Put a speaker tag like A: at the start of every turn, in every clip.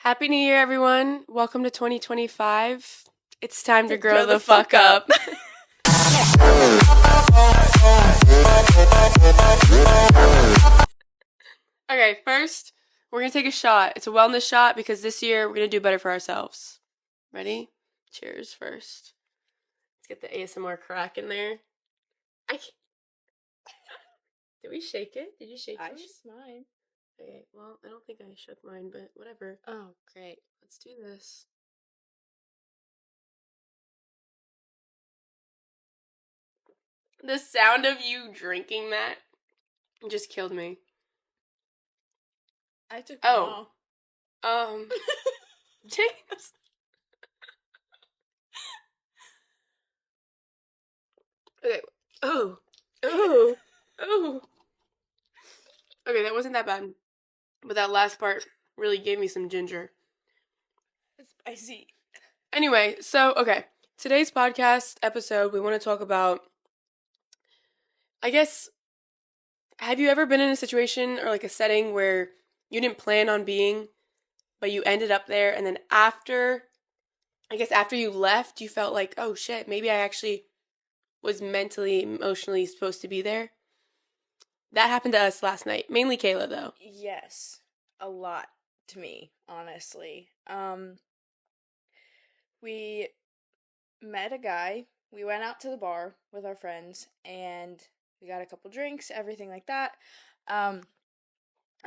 A: Happy New Year, everyone. Welcome to 2025. It's time to grow the fuck up. Okay, first, we're going to take a shot. It's a wellness shot because this year we're going to do better for ourselves. Ready? Cheers first. Let's get the ASMR crack in there. Did we shake it? Did you shake
B: I
A: yours?
B: shook mine.
A: Okay, well, I don't think I shook mine, but whatever.
B: Oh, great.
A: Let's do this. The sound of you drinking that just killed me.
B: I took
A: Oh.
B: all.
A: James. Okay. Oh. Okay, that wasn't that bad. But that last part really gave me some ginger.
B: It's spicy.
A: Anyway, okay. Today's podcast episode, we want to talk about, I guess, have you ever been in a situation or like a setting where you didn't plan on being, but you ended up there, and then after you left, you felt like, oh shit, maybe I actually was mentally, emotionally supposed to be there? That happened to us last night. Mainly Kayla, though.
B: Yes, a lot to me, honestly. We met a guy. We went out to the bar with our friends, and we got a couple drinks, everything like that. And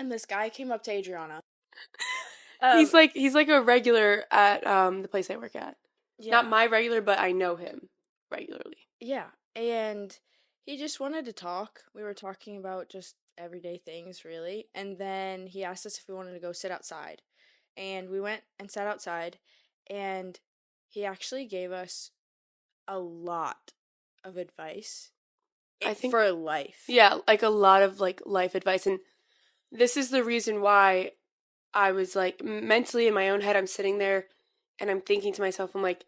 B: this guy came up to Adriana.
A: He's like a regular at the place I work at.
B: Yeah.
A: Not my regular, but I know him regularly.
B: Yeah, and he just wanted to talk. We were talking about just everyday things, really. And then he asked us if we wanted to go sit outside. And we went and sat outside, and he actually gave us a lot of advice.
A: I think
B: for life.
A: Yeah, like a lot of like life advice, and this is the reason why I was like mentally in my own head. I'm sitting there, and I'm thinking to myself, I'm like,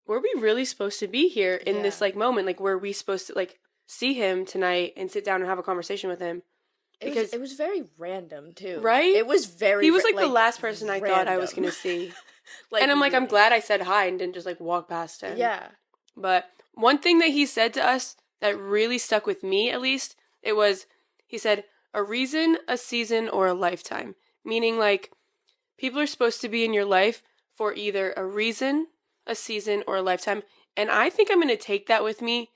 A: were we really supposed to be here in this like moment? Like, were we supposed to like see him tonight and sit down and have a conversation with him?
B: Because it was very random too,
A: right?
B: It was very.
A: He was like the last person I thought I was gonna see, and I'm like, I'm glad I said hi and didn't just like walk past him.
B: Yeah.
A: But one thing that he said to us that really stuck with me, at least, he said, a reason, a season, or a lifetime. Meaning, like, people are supposed to be in your life for either a reason, a season, or a lifetime. And I think I'm going to take that with me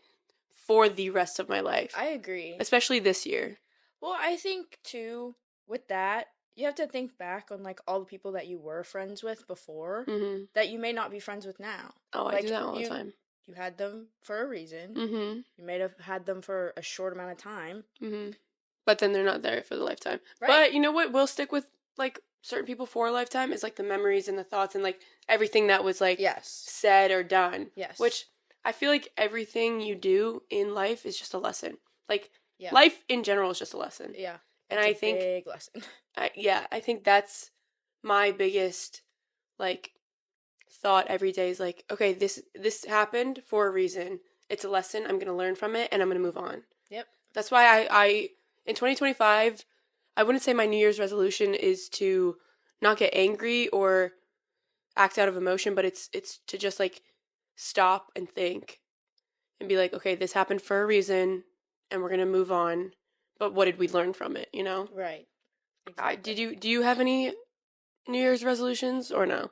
A: for the rest of my life.
B: I agree.
A: Especially this year.
B: Well, I think, too, with that, you have to think back on, like, all the people that you were friends with before that you may not be friends with now.
A: Oh,
B: like,
A: I do that all the time.
B: You had them for a reason. You may have had them for a short amount of time.
A: But then they're not there for the lifetime. Right. But you know what will stick with, like, certain people for a lifetime is, like, the memories and the thoughts and, like, everything that was, like, said or done.
B: Yes.
A: Which I feel like everything you do in life is just a lesson. Like, life in general is just a lesson.
B: Yeah.
A: And I think
B: big lesson.
A: I think that's my biggest, like, thought every day is like, okay, this happened for a reason. It's a lesson. I'm going to learn from it and I'm going to move on.
B: Yep.
A: That's why I in 2025, I wouldn't say my New Year's resolution is to not get angry or act out of emotion, but it's to just like stop and think and be like, okay, this happened for a reason and we're going to move on. But what did we learn from it, you know?
B: Right. Exactly.
A: Do you have any New Year's resolutions or no?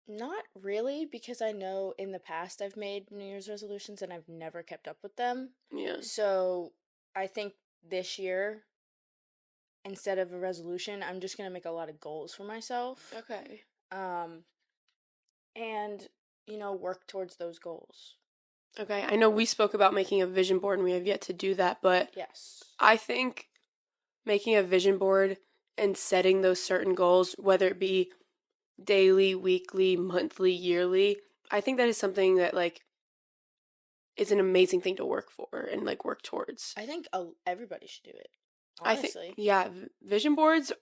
B: Not really, because I know in the past I've made New Year's resolutions and I've never kept up with them.
A: Yeah.
B: So I think this year, instead of a resolution, I'm just gonna make a lot of goals for myself.
A: Okay.
B: And work towards those goals.
A: Okay, I know we spoke about making a vision board and we have yet to do that, but
B: yes,
A: I think making a vision board and setting those certain goals, whether it be daily, weekly, monthly, yearly, I think that is something that like is an amazing thing to work for and like work towards.
B: I think everybody should do it. Honestly.
A: I think vision boards,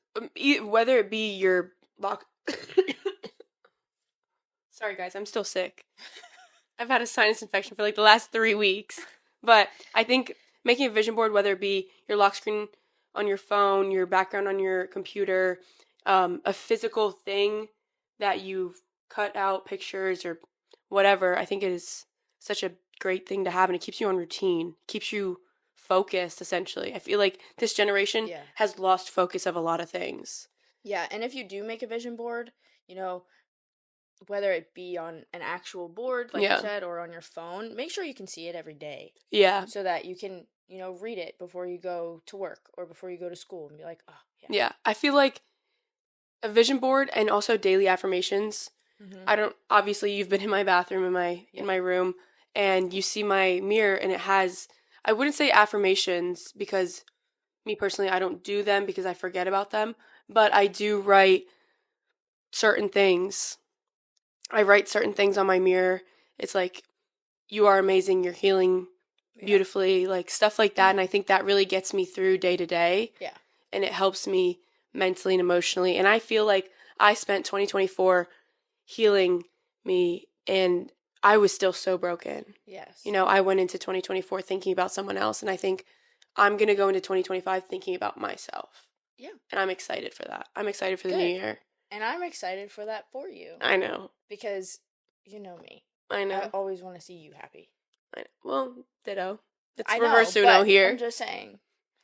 A: whether it be your Sorry guys, I'm still sick. I've had a sinus infection for like the last 3 weeks. But I think making a vision board, whether it be your lock screen on your phone, your background on your computer, a physical thing that you've cut out pictures or whatever. I think it is such a great thing to have, and it keeps you on routine, keeps you focused essentially. I feel like this generation
B: Yeah.
A: has lost focus of a lot of things.
B: Yeah, and if you do make a vision board, you know, whether it be on an actual board, like you
A: Yeah.
B: said, or on your phone, make sure you can see it every day
A: Yeah.
B: so that you can, read it before you go to work or before you go to school and be like, oh, yeah.
A: Yeah. I feel like a vision board and also daily affirmations.
B: Mm-hmm.
A: I don't obviously you've been in my bathroom in
B: Yep.
A: my room and you see my mirror and it has I wouldn't say affirmations because me personally I don't do them because I forget about them, but I do write certain things. I write certain things on my mirror. It's like you are amazing, you're healing
B: Yeah.
A: beautifully, like stuff like that, and I think that really gets me through day to day.
B: Yeah.
A: And it helps me mentally and emotionally. And I feel like I spent 2024 healing me and I was still so broken.
B: Yes.
A: You know, I went into 2024 thinking about someone else and I think I'm going to go into 2025 thinking about myself.
B: Yeah.
A: And I'm excited for that. I'm excited for the new
B: Good.
A: year.
B: And I'm excited for that for you
A: I know.
B: because you know me.
A: I
B: I
A: know.
B: always want to see you happy.
A: Well, ditto. It's
B: I know,
A: reverse Uno
B: but
A: here.
B: I'm just saying.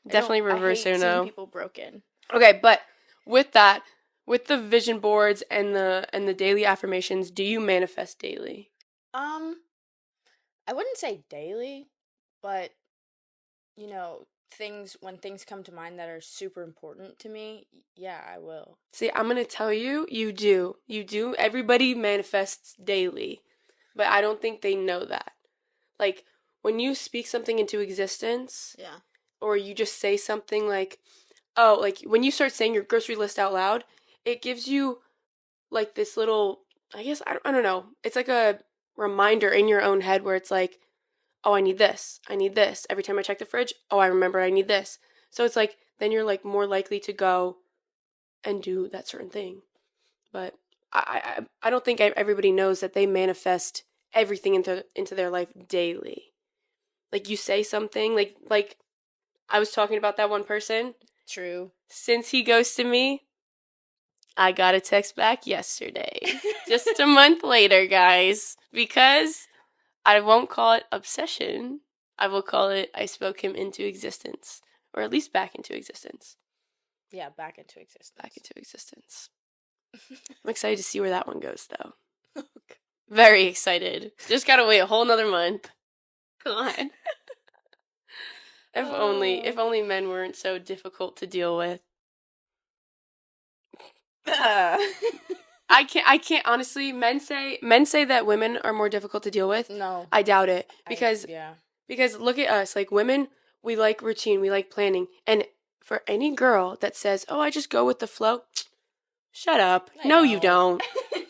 A: Definitely
B: I
A: reverse
B: hate seeing
A: Uno.
B: people broken.
A: Okay, but with that, with the vision boards and the daily affirmations, do you manifest daily?
B: Um, I wouldn't say daily, but things when things come to mind that are super important to me, yeah, I will.
A: See, I'm gonna tell you, you do. You do. Everybody manifests daily, but I don't think they know that. Like, when you speak something into existence,
B: Yeah.
A: or you just say something like, oh, like when you start saying your grocery list out loud, it gives you like this little, I don't know, it's like a reminder in your own head where it's like, oh, I need this. I need this. Every time I check the fridge, oh, I remember I need this. So it's like, then you're like more likely to go and do that certain thing. But I don't think everybody knows that they manifest everything into their life daily. Like you say something, like I was talking about that one person.
B: True.
A: Since he ghosted me, I got a text back yesterday. Just a month later, guys. Because I won't call it obsession. I will call it I spoke him into existence. Or at least back into existence.
B: Yeah, back into existence.
A: Back into existence. I'm excited to see where that one goes, though. Very excited. Just gotta wait a whole nother month. Come on. If only men weren't so difficult to deal with. I can't honestly, men say that women are more difficult to deal with.
B: No.
A: I doubt it.
B: Yeah.
A: Because look at us, like women, we like routine, we like planning. And for any girl that says, "Oh, I just go with the flow," shut up. No, you don't.
B: No,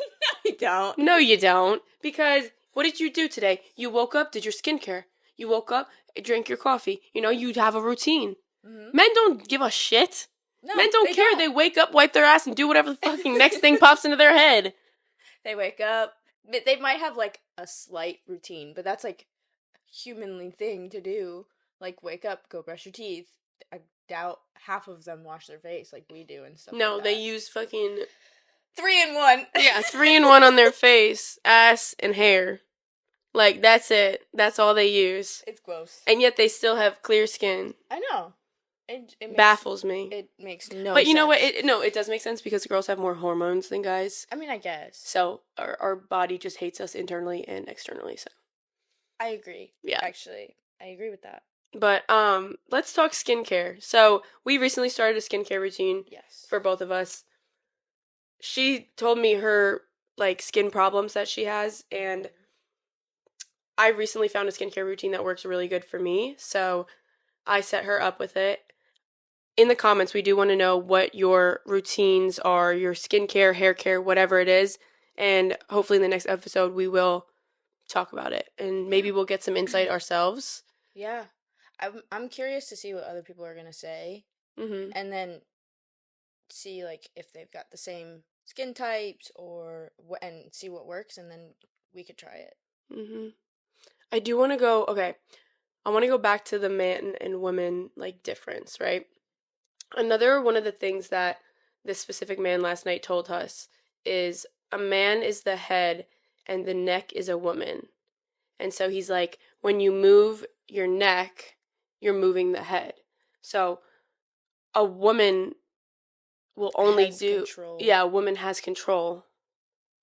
B: you don't.
A: No, you don't. Because what did you do today? You woke up, did your skincare. You woke up, drank your coffee. You know, you'd have a routine.
B: Mm-hmm.
A: Men don't give a shit.
B: No,
A: Men don't care. They wake up, wipe their ass, and do whatever the fucking next thing pops into their head.
B: They wake up. They might have like a slight routine, but that's like a humanly thing to do. Like wake up, go brush your teeth. I doubt half of them wash their face like we do and stuff.
A: No,
B: like
A: they
B: that.
A: use fucking
B: 3-in-1.
A: yeah, 3-in-1 on their face, ass, and hair. Like that's it. That's all they use.
B: It's gross.
A: And yet they still have clear skin.
B: I know. It
A: Baffles me.
B: It makes no sense.
A: But you know what? It does make sense because girls have more hormones than guys.
B: I mean, I guess.
A: So our body just hates us internally and externally. So
B: I agree.
A: Yeah.
B: Actually, I agree with that.
A: But let's talk skincare. So we recently started a skincare routine.
B: Yes.
A: For both of us. She told me her like skin problems that she has, and I recently found a skincare routine that works really good for me. So I set her up with it. In the comments, we do want to know what your routines are, your skincare, hair care, whatever it is. And hopefully in the next episode, we will talk about it. And maybe we'll get some insight ourselves.
B: Yeah. I'm curious to see what other people are going to say.
A: Mm-hmm.
B: And then see, like, if they've got the same skin types and see what works. And then we could try it.
A: Mm-hmm. I do want to go, okay. I want to go back to the man and woman, like, difference, right? Another one of the things that this specific man last night told us is a man is the head and the neck is a woman. And so he's like, when you move your neck, you're moving the head. So a woman will only
B: Has
A: do,
B: control.
A: yeah, a woman has control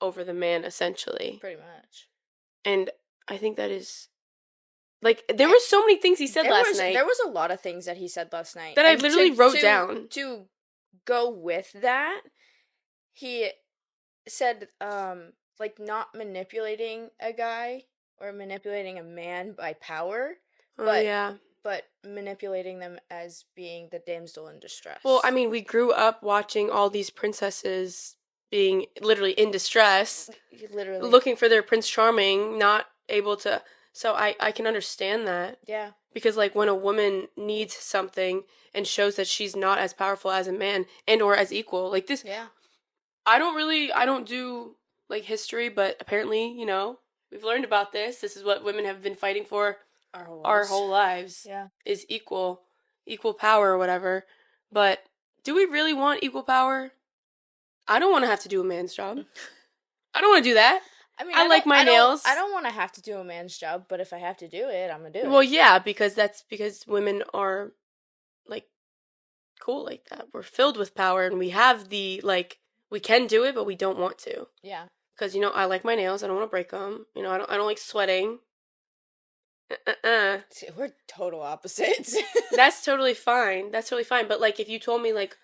A: over the man essentially.
B: Pretty much.
A: And I think that is like there were so many things he said last night
B: There was a lot of things that he said last night.
A: that I
B: And
A: literally wrote down.
B: to go with that, he said like not manipulating a guy or manipulating a man by power,
A: Oh
B: but
A: yeah.
B: but manipulating them as being the damsel in distress.
A: Well, I mean, we grew up watching all these princesses being literally in distress,
B: literally.
A: looking for their Prince Charming, not able to. So I can understand that.
B: Yeah.
A: Because like when a woman needs something and shows that she's not as powerful as a man and or as equal, like this.
B: Yeah.
A: I don't do like history, but apparently, we've learned about this. This is what women have been fighting for our whole lives.
B: Yeah.
A: Is equal power or whatever. But do we really want equal power? I don't want to have to do a man's job. I don't want to do that.
B: I mean,
A: I like my nails.
B: I don't want to have to do a man's job, but if I have to do it, I'm gonna do it.
A: Well, yeah, because that's because women are like cool like that. We're filled with power and we have the like we can do it, but we don't want to.
B: Yeah.
A: Because I like my nails. I don't want to break them. I don't like sweating.
B: See, we're total opposites.
A: That's totally fine. But like, if you told me like,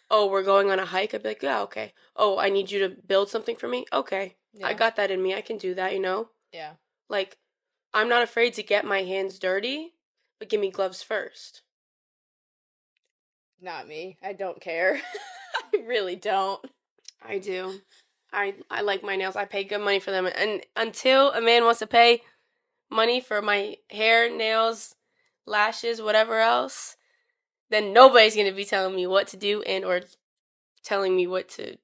A: oh, we're going on a hike, I'd be like, yeah, okay. Oh, I need you to build something for me. Okay,
B: Yeah.
A: I got that in me. I can do that.
B: Yeah.
A: Like, I'm not afraid to get my hands dirty, but give me gloves first.
B: Not me. I don't care. I really don't.
A: I do. I like my nails. I pay good money for them, and until a man wants to pay money for my hair, nails, lashes, whatever else, then nobody's gonna be telling me what to do and or telling me what to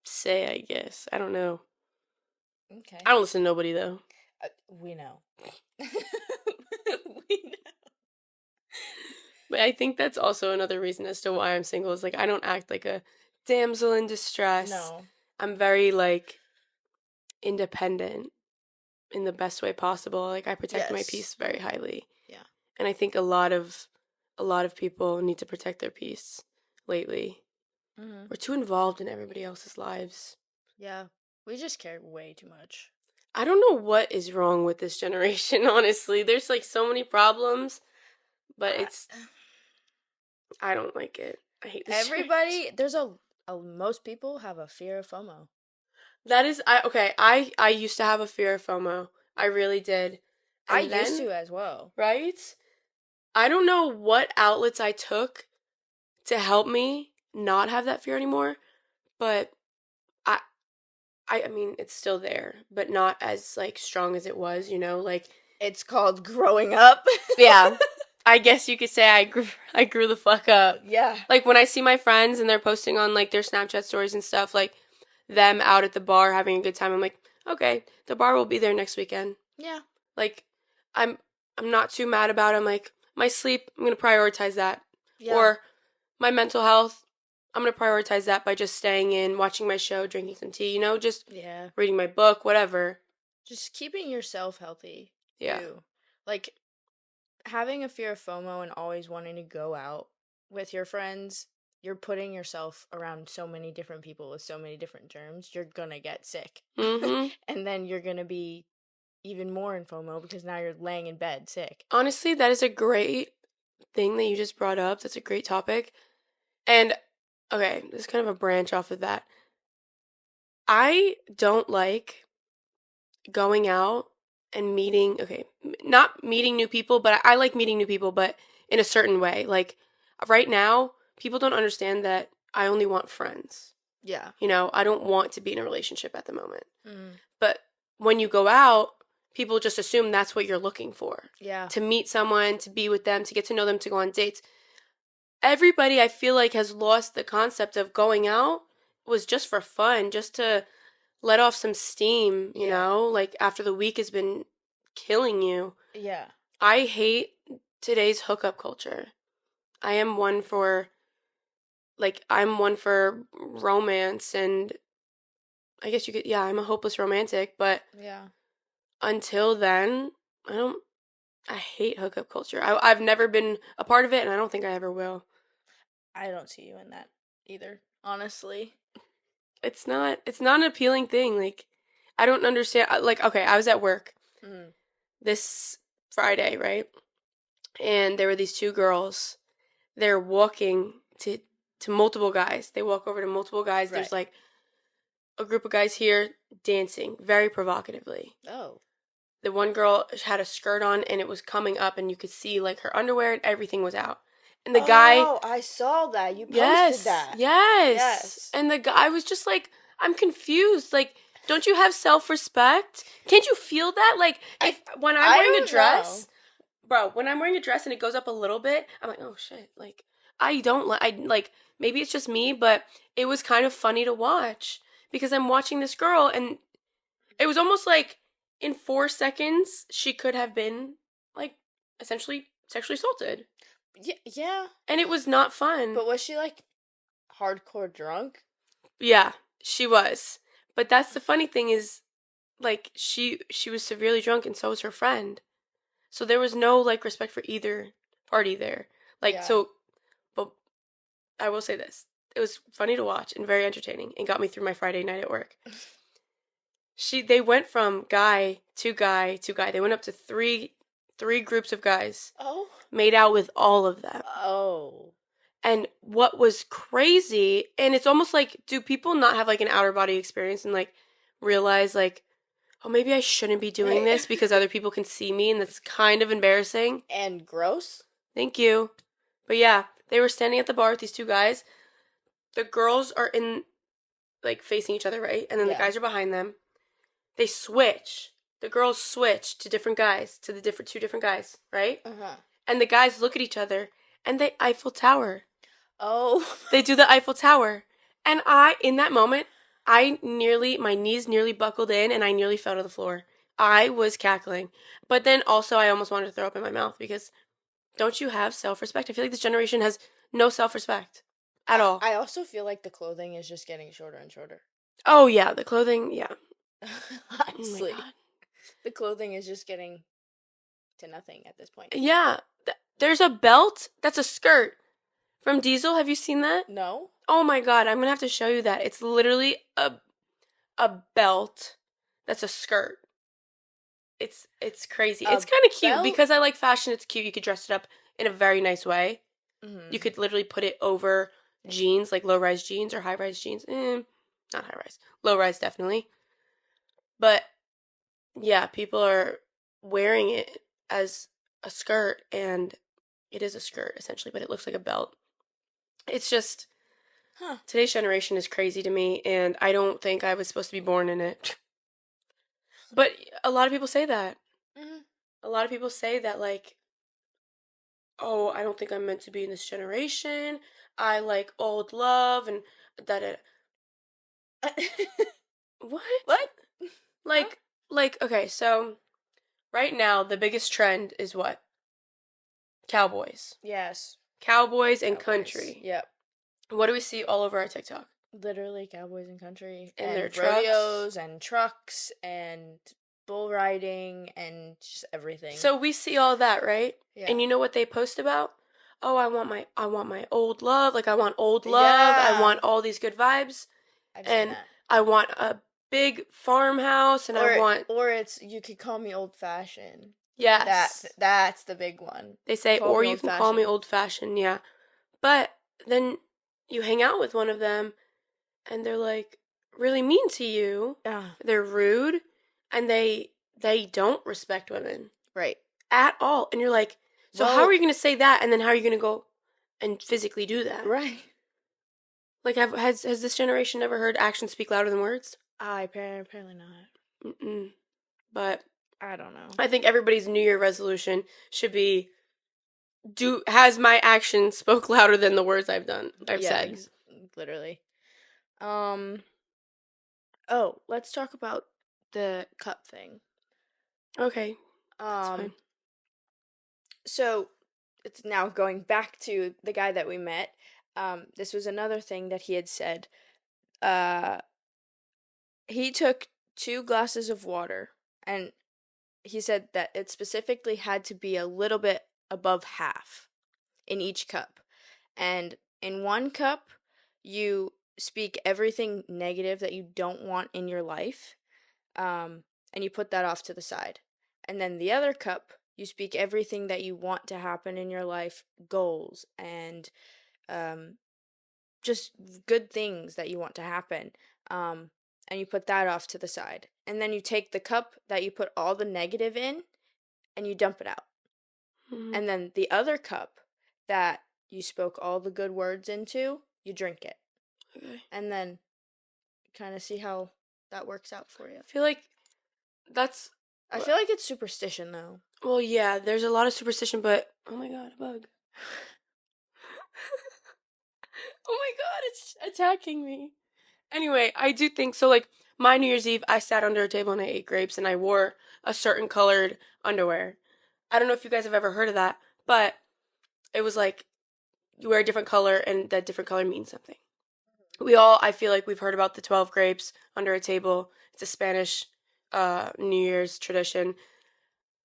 A: say, I guess. I don't know.
B: Okay.
A: I don't listen to nobody though.
B: We know. We know.
A: But I think that's also another reason as to why I'm single is like I don't act like a damsel in distress.
B: No.
A: I'm very like independent in the best way possible. Like I protect my
B: Yes.
A: peace very highly.
B: Yeah.
A: And I think a lot of people need to protect their peace lately.
B: Mm-hmm.
A: We're too involved in everybody else's lives.
B: Yeah. We just care way too much.
A: I don't know what is wrong with this generation, honestly. There's like so many problems, but I don't like it. I hate this.
B: Everybody, there's most people have a fear of FOMO.
A: That is okay. I used to have a fear of FOMO. I really did.
B: And I used to as well.
A: Right? I don't know what outlets I took to help me not have that fear anymore, but I mean, it's still there, but not as like strong as it was, like
B: it's called growing up.
A: Yeah. I guess you could say I grew the fuck up.
B: Yeah.
A: Like when I see my friends and they're posting on like their Snapchat stories and stuff, like them out at the bar having a good time, I'm like, okay, the bar will be there next weekend.
B: Yeah.
A: Like I'm not too mad about it. I'm like, my sleep, I'm gonna prioritize that.
B: Yeah.
A: Or my mental health, I'm gonna prioritize that by just staying in, watching my show, drinking some tea, just reading my book, whatever.
B: Just keeping yourself healthy.
A: Yeah.
B: Too. Like having a fear of FOMO and always wanting to go out with your friends, you're putting yourself around so many different people with so many different germs, you're gonna get sick.
A: Mm-hmm.
B: And then you're gonna be even more in FOMO because now you're laying in bed sick.
A: Honestly, that is a great thing that you just brought up. That's a great topic. And, okay, this is kind of a branch off of that. I don't like going out and meeting, not meeting new people, but I like meeting new people, but in a certain way. Like, right now, people don't understand that I only want friends.
B: Yeah.
A: I don't want to be in a relationship at the moment.
B: Mm.
A: But when you go out, people just assume that's what you're looking for.
B: Yeah.
A: To meet someone, to be with them, to get to know them, to go on dates. Everybody, I feel like, has lost the concept of going out was just for fun, just to let off some steam, you know? Like, after the week has been killing you.
B: Yeah.
A: I hate today's hookup culture. I am one for like I'm one for romance, and I guess you could, yeah, I'm a hopeless romantic, but
B: Yeah.
A: until then, I don't, I hate hookup culture. I've never been a part of it, and I don't think I ever will.
B: I don't see you in that either, honestly.
A: It's not an appealing thing. Like, I don't understand. Like, okay, I was at work
B: Mm.
A: this Friday, right? And there were these two girls. They're walking to multiple guys. They walk over to multiple guys.
B: Right.
A: There's like a group of guys here dancing very provocatively.
B: Oh.
A: The one girl had a skirt on and it was coming up and you could see like her underwear and everything was out. And the guy,
B: Oh, I saw that. You posted
A: yes,
B: that.
A: yes.
B: Yes.
A: And the guy was just like, I'm confused. Like, don't you have self-respect? Can't you feel that? Like, if when I'm
B: I
A: wearing a
B: don't know.
A: dress, bro, when I'm wearing a dress and it goes up a little bit, I'm like, oh shit. Like, I don't like, I like, maybe it's just me, but it was kind of funny to watch because I'm watching this girl and it was almost like in 4 seconds she could have been like essentially sexually assaulted,
B: Yeah, yeah.
A: and it was not fun.
B: But was she like hardcore drunk?
A: Yeah, she was. But that's the funny thing is like she was severely drunk and so was her friend. So there was no like respect for either party there. Like
B: Yeah.
A: so but I will say this. It was funny to watch and very entertaining and got me through my Friday night at work. They went from guy to guy to guy. They went up to three groups of guys,
B: Oh.
A: made out with all of them.
B: Oh.
A: And what was crazy, and it's almost like, do people not have like an outer body experience and like realize like, oh, maybe I shouldn't be doing
B: Right.
A: this because other people can see me and that's kind of embarrassing?
B: And gross?
A: Thank you. But yeah, they were standing at the bar with these two guys. The girls are in like facing each other, right? And then the
B: Yeah.
A: guys are behind them. They switch. The girls switch to different guys, to the different two different guys, right?
B: Uh-huh.
A: And the guys look at each other and they Eiffel Tower.
B: Oh.
A: They do the Eiffel Tower. And in that moment, my knees nearly buckled in and I nearly fell to the floor. I was cackling. But then also, I almost wanted to throw up in my mouth because don't you have self respect? I feel like this generation has no self respect at all.
B: I also feel like the clothing is just getting shorter and shorter.
A: Oh, yeah, the clothing, yeah. Oh my
B: Honestly.
A: God.
B: The clothing is just getting to nothing at this point.
A: Yeah, there's a belt that's a skirt from Diesel. Have you seen that?
B: No?
A: Oh my God, I'm gonna have to show you that. It's literally a belt that's a skirt. It's crazy.
B: A
A: It's kind of cute
B: belt?
A: because I like fashion. It's cute. You could dress it up in a very nice way. You
B: Mm-hmm.
A: could literally put it over jeans, like low rise jeans or high rise jeans. Not high rise, low rise definitely. But yeah, people are wearing it as a skirt, and it is a skirt essentially, but it looks like a belt. It's just
B: Huh.
A: today's generation is crazy to me, and I don't think I was supposed to be born in it. But a lot of people say that.
B: Mm-hmm.
A: A lot of people say that, like, oh, I don't think I'm meant to be in this generation. I like old love and that. What?
B: What? Huh?
A: Like, okay, so right now the biggest trend is what? Cowboys.
B: Yes.
A: Cowboys and
B: Cowboys.
A: country.
B: Yep.
A: What do we see all over our TikTok?
B: Literally cowboys and country
A: In their
B: and
A: trucks.
B: rodeos and trucks and bull riding and just everything.
A: So we see all that, right?
B: Yeah.
A: And you know what they post about? Oh, I want my old love. Like I want old love. I
B: Yeah.
A: want all these good vibes.
B: I've seen
A: And
B: that.
A: I want a big farmhouse and I want
B: Or it's you could call me old fashioned.
A: yes.
B: That's the big one.
A: They say
B: Call
A: or
B: me
A: you
B: old
A: can call me
B: fashioned.
A: old fashioned, yeah. But then you hang out with one of them and they're like really mean to you.
B: Yeah.
A: They're rude and they don't respect women
B: Right.
A: at all. And you're like, so how
B: Well,
A: are you going to say that and then how are you going to go and physically do that?
B: right.
A: Like has this generation never heard actions speak louder than words?
B: Apparently not.
A: Mm-mm. But
B: I don't know.
A: I think everybody's New Year resolution should be has my actions spoke louder than the words I've
B: Yeah,
A: said.
B: literally. Oh, let's talk about the cup thing.
A: Okay, that's fine.
B: So it's now going back to the guy that we met. This was another thing that he had said. Uh, he took 2 glasses of water, and he said that it specifically had to be a little bit above half in each cup. And in one cup, you speak everything negative that you don't want in your life, and you put that off to the side. And then the other cup, you speak everything that you want to happen in your life, goals, and um, just good things that you want to happen. Um, and you put that off to the side. And then you take the cup that you put all the negative in and you dump it out.
A: Mm-hmm.
B: And then the other cup that you spoke all the good words into, you drink it.
A: Okay.
B: And then kind of see how that works out for you.
A: I feel like that's.
B: I feel like it's superstition though.
A: Well, yeah, there's a lot of superstition, but oh my god, a bug. Oh my god, it's attacking me. Anyway, I do think so. Like, my New Year's Eve, I sat under a table and I ate grapes and I wore a certain colored underwear. I don't know if you guys have ever heard of that, but it was like you wear a different color and that different color means something. I feel like we've heard about the 12 grapes under a table. It's a Spanish New Year's tradition.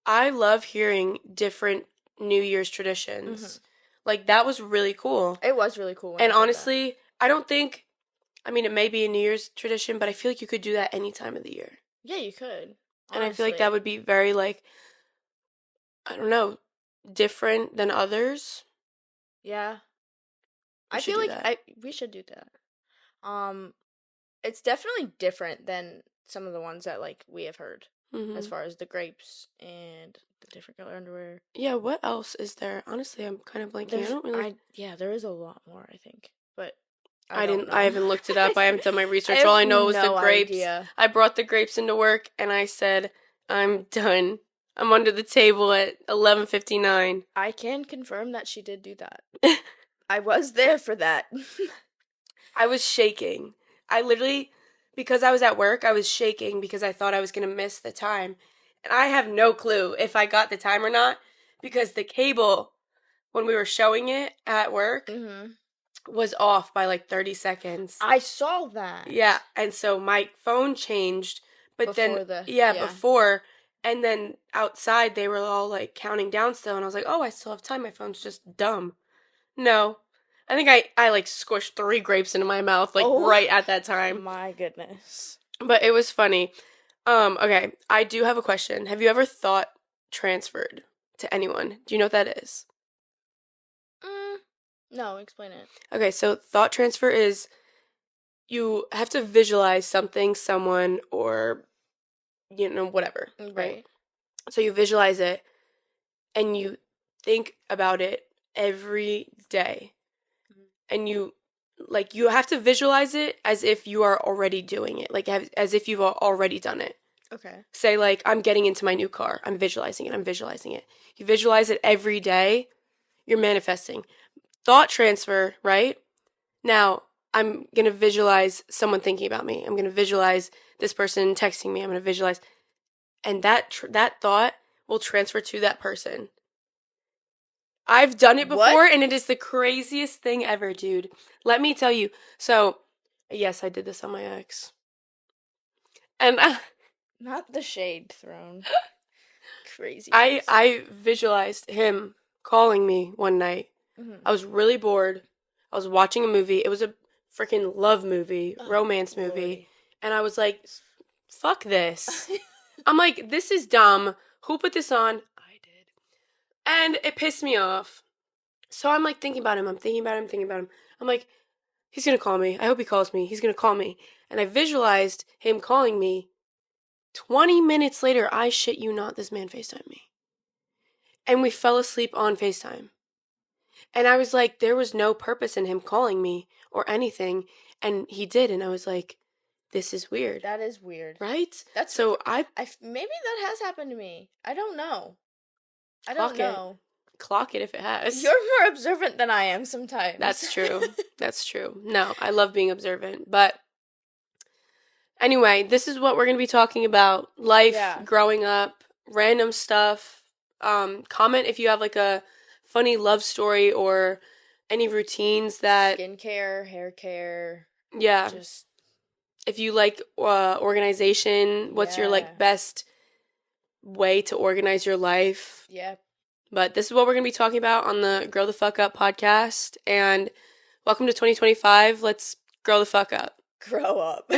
A: I love hearing different New Year's traditions.
B: Mhm.
A: Like, that was really cool.
B: It was really cool.
A: And honestly, I don't think, I mean, it may be a New Year's tradition, but I feel like you could do that any time of the year.
B: Yeah, you could. Honestly.
A: And I feel like that would be very, like, I don't know, different than others.
B: Yeah.
A: We
B: I
A: should
B: feel
A: do
B: like
A: that.
B: we should do that. It's definitely different than some of the ones that like we have heard as far as the grapes and the different color underwear.
A: Yeah, what else is there? Honestly, I'm kind of blanking. I don't really.
B: There is a lot more, I think, but
A: I
B: don't
A: didn't.
B: know.
A: I haven't looked it up. I haven't done my research.
B: I
A: All I
B: have
A: know was the
B: no
A: grapes.
B: idea.
A: I brought the grapes into work, and I said, "I'm done. I'm under the table at 11:59."
B: I can confirm that she did do that. I was there for that.
A: I was shaking. I literally, because I was at work, I was shaking because I thought I was going to miss the time. And I have no clue if I got the time or not because the cable, when we were showing it at work, was off by like 30 seconds.
B: I saw that.
A: Yeah. And so my phone changed, but
B: Before
A: before. And then outside, they were all like counting down still. And I was like, oh, I still have time. My phone's just dumb. No. I think I like squished 3 grapes into my mouth like right at that time.
B: My goodness.
A: But it was funny. Okay, I do have a question. Have you ever thought transferred to anyone? Do you know what that is?
B: No, explain it.
A: Okay, so thought transfer is you have to visualize something, someone, or whatever, right? So you visualize it and you think about it every day. And you have to visualize it as if you are already doing it, like as if you've already done it.
B: Okay.
A: Say like, I'm getting into my new car. I'm visualizing it. You visualize it every day. You're manifesting. Thought transfer, right? Now, I'm going to visualize someone thinking about me. I'm going to visualize this person texting me. I'm going to visualize. And that thought will transfer to that person. I've done it before, and it is the craziest thing ever, dude. Let me tell you. So, yes, I did this on my ex. And
B: not the shade thrown. Crazy.
A: I visualized him calling me one night. I was really bored. I was watching a movie. It was a freaking love movie, romance movie. Lordy. And I was like, fuck this. I'm like, this is dumb. Who put this on? I did. And it pissed me off. So I'm like thinking about him. I'm like, he's going to call me. I hope he calls me. He's going to call me. And I visualized him calling me. 20 minutes later, I shit you not, this man FaceTimed me. And we fell asleep on FaceTime. And I was like, there was no purpose in him calling me or anything. And he did. And I was like, this is weird.
B: That is weird.
A: Right?
B: That's
A: so
B: maybe that has happened to me. I don't know.
A: Clock it if it has.
B: You're more observant than I am sometimes.
A: That's true. No, I love being observant. But anyway, this is what we're going to be talking about. Life, growing up, random stuff. Comment if you have like a funny love story or any routines that,
B: skincare, hair care,
A: yeah,
B: just
A: if you like organization, what's your
B: yeah,
A: like best way to organize your life?
B: yeah.
A: But this is what we're going to be talking about on the Grow the Fuck Up podcast. And welcome to 2025. Let's grow the fuck up.
B: Grow up.